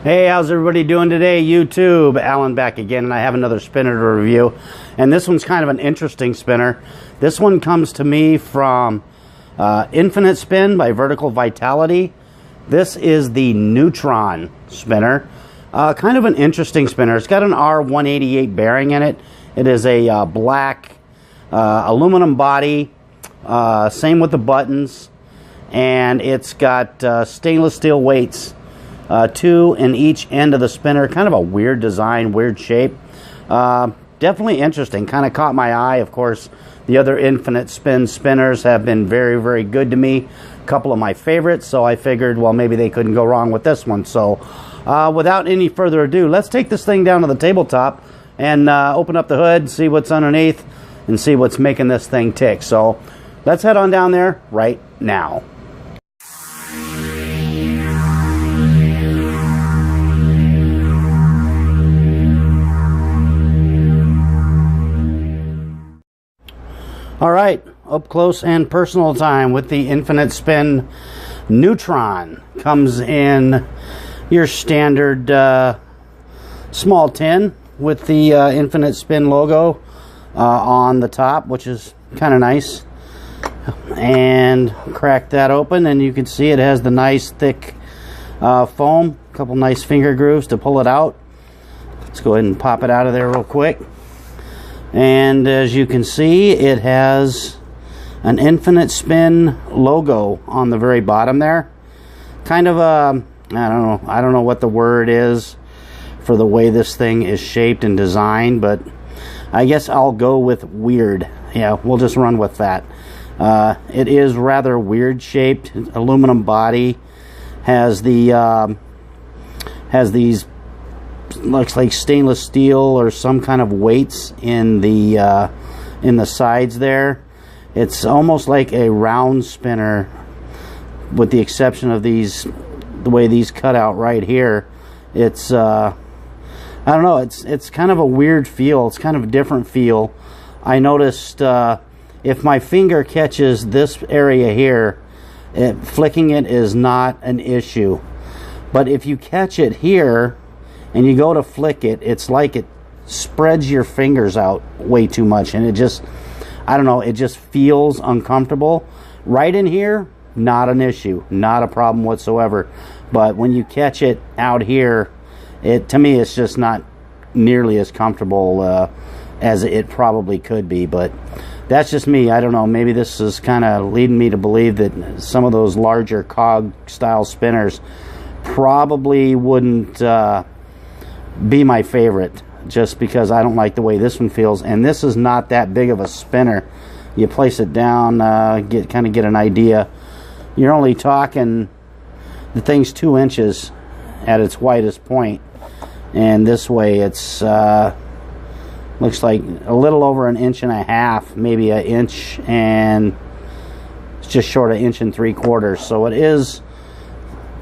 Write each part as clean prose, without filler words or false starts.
Hey, how's everybody doing today? YouTube, Alan back again, and I have another spinner to review. And this one's kind of an interesting spinner. This one comes to me from Infinite Spin by Vertical Vitality. This is the Neutron spinner. Kind of an interesting spinner. It's got an R188 bearing in it. It is a black aluminum body. Same with the buttons. And it's got stainless steel weights. Two in each end of the spinner. Kind of a weird design, weird shape. Definitely interesting. Kind of caught my eye. Of course, the other Infinite Spin spinners have been very, very good to me. A couple of my favorites, so I figured, well, maybe they couldn't go wrong with this one. So, without any further ado, let's take this thing down to the tabletop and open up the hood, see what's underneath, and see what's making this thing tick. So, let's head on down there right now. All right, up close and personal time with the Infinite Spin Neutron. Comes in your standard small tin with the Infinite Spin logo on the top, which is kind of nice. And crack that open, and you can see it has the nice thick foam. A couple nice finger grooves to pull it out. Let's go ahead and pop it out of there real quick. And as you can see, it has an Infinite Spin logo on the very bottom there. Kind of a, I don't know what the word is for the way this thing is shaped and designed, but I guess I'll go with weird. Yeah, we'll just run with that. It is rather weird shaped. Aluminum body, has the these, looks like stainless steel or some kind of weights in the sides there. It's almost like a round spinner, with the exception of these, the way these cut out right here. It's I don't know, it's kind of a weird feel. It's kind of a different feel. I noticed if my finger catches this area here, flicking it is not an issue. But if you catch it here and you go to flick it, it's like it spreads your fingers out way too much, and it just, I don't know, it just feels uncomfortable. Right in here, not an issue, not a problem whatsoever. But when you catch it out here, to me, it's just not nearly as comfortable as it probably could be. But that's just me. I don't know, maybe this is kind of leading me to believe that some of those larger cog style spinners probably wouldn't be my favorite, just because I don't like the way this one feels. And this is not that big of a spinner. You place it down, kind of get an idea. You're only talking, the thing's 2 inches at its widest point, and this way it's looks like a little over 1.5 inches, maybe 1 inch, and it's just short of 1 3/4. So it is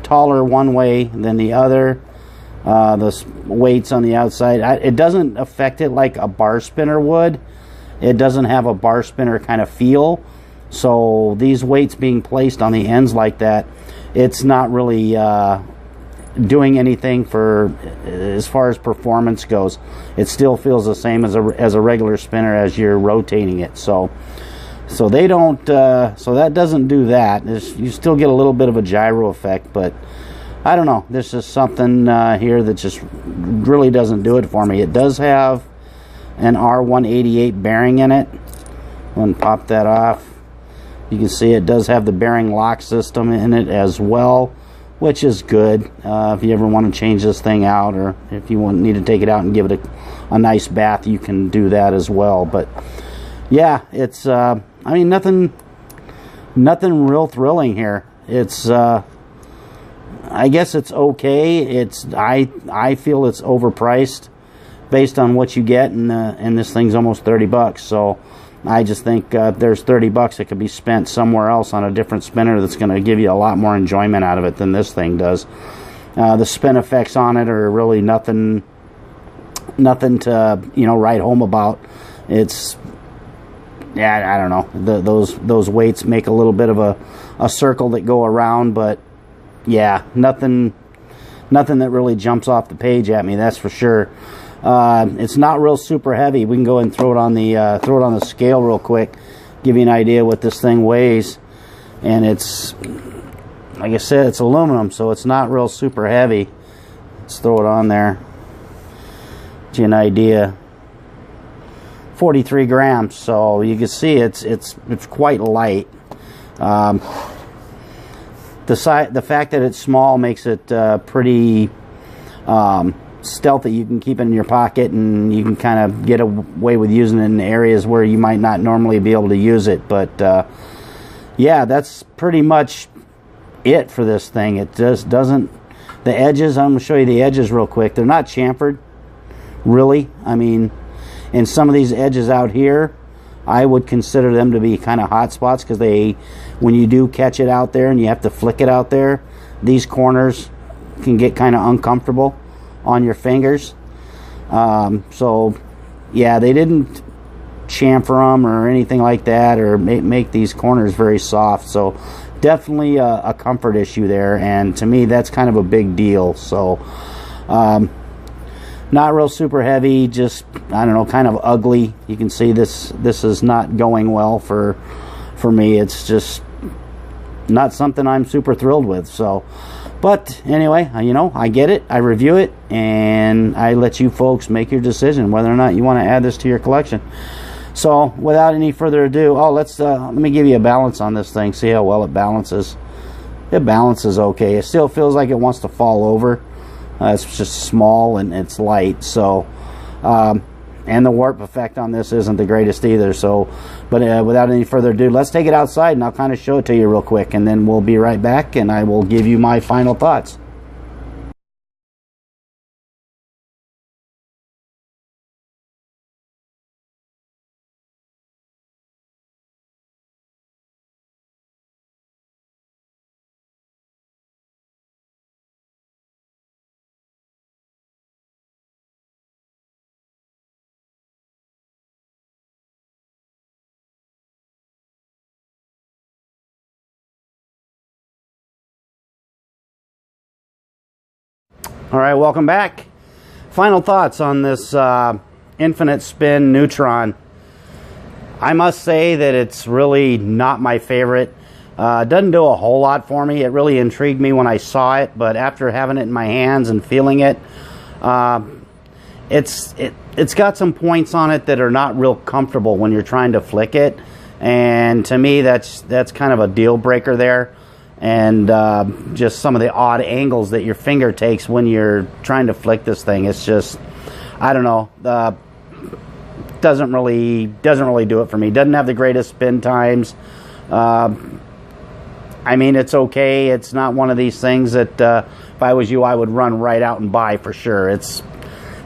taller one way than the other. The weights on the outside, it doesn't affect it like a bar spinner would. It doesn't have a bar spinner kind of feel. So these weights being placed on the ends like that, it's not really doing anything for, as far as performance goes. It still feels the same as a regular spinner as you're rotating it. So they don't. So that doesn't do that. You still get a little bit of a gyro effect, but I don't know. There's just something here that just really doesn't do it for me. It does have an R188 bearing in it. I'm going to pop that off. You can see it does have the bearing lock system in it as well, which is good. If you ever want to change this thing out, or if you need to take it out and give it a nice bath, you can do that as well. But yeah, it's I mean, nothing real thrilling here. It's I guess it's okay. I feel it's overpriced based on what you get, and this thing's almost 30 bucks. So I just think there's 30 bucks that could be spent somewhere else on a different spinner that's going to give you a lot more enjoyment out of it than this thing does. The spin effects on it are really nothing to write home about. It's, yeah, I don't know. Those weights make a little bit of a circle that go around, but yeah, nothing nothing that really jumps off the page at me, that's for sure. It's not real super heavy. We can go and throw it on the scale real quick, give you an idea what this thing weighs. And it's, like I said, it's aluminum, so it's not real super heavy. Let's throw it on there. Get you an idea. 43 grams, so you can see it's quite light. The fact that it's small makes it pretty stealthy. You can keep it in your pocket, and you can kind of get away with using it in areas where you might not normally be able to use it. But yeah, that's pretty much it for this thing. It just doesn't, the edges, I'm going to show you the edges real quick. They're not chamfered, really. I mean, and some of these edges out here, I would consider them to be kind of hot spots, because when you do catch it out there and you have to flick it out there, these corners can get kind of uncomfortable on your fingers. So yeah, they didn't chamfer them or anything like that, or make these corners very soft. So definitely a comfort issue there, and to me that's kind of a big deal. So not real super heavy, just, I don't know, kind of ugly. You can see this is not going well for me. It's just not something I'm super thrilled with. So, but anyway, you know, I get it, I review it, and I let you folks make your decision whether or not you want to add this to your collection. So without any further ado, let me give you a balance on this thing, see how well it balances. It balances okay. It still feels like it wants to fall over. It's just small and it's light. So and the warp effect on this isn't the greatest either. So, but without any further ado, let's take it outside and I'll kind of show it to you real quick, and then we'll be right back and I will give you my final thoughts. All right, welcome back. Final thoughts on this Infinite Spin Neutron. I must say that it's really not my favorite. It doesn't do a whole lot for me. It really intrigued me when I saw it, but after having it in my hands and feeling it, it's got some points on it that are not real comfortable when you're trying to flick it, and to me that's kind of a deal breaker there. And just some of the odd angles that your finger takes when you're trying to flick this thing. It's just, I don't know, doesn't really do it for me. Doesn't have the greatest spin times. I mean, it's okay. It's not one of these things that if I was you, I would run right out and buy for sure. It's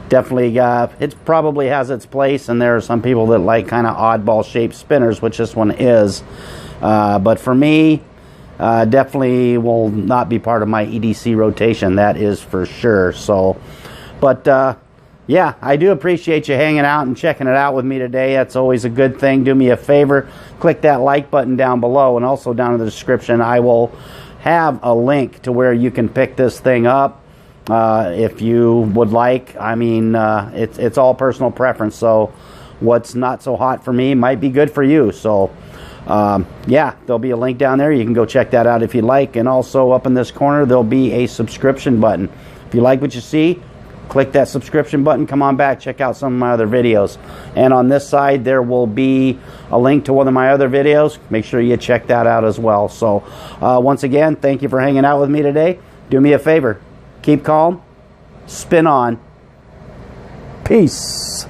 definitely it probably has its place, and there are some people that like kind of oddball shaped spinners, which this one is. But for me, definitely will not be part of my EDC rotation, that is for sure. So, but yeah, I do appreciate you hanging out and checking it out with me today. That's always a good thing. Do me a favor, click that like button down below, and also down in the description I will have a link to where you can pick this thing up if you would like. I mean, it's all personal preference, so what's not so hot for me might be good for you. So yeah, there'll be a link down there. You can go check that out if you like. And also up in this corner, there'll be a subscription button. If you like what you see, click that subscription button. Come on back, check out some of my other videos. And on this side, there will be a link to one of my other videos. Make sure you check that out as well. So once again, thank you for hanging out with me today. Do me a favor, keep calm, spin on. Peace.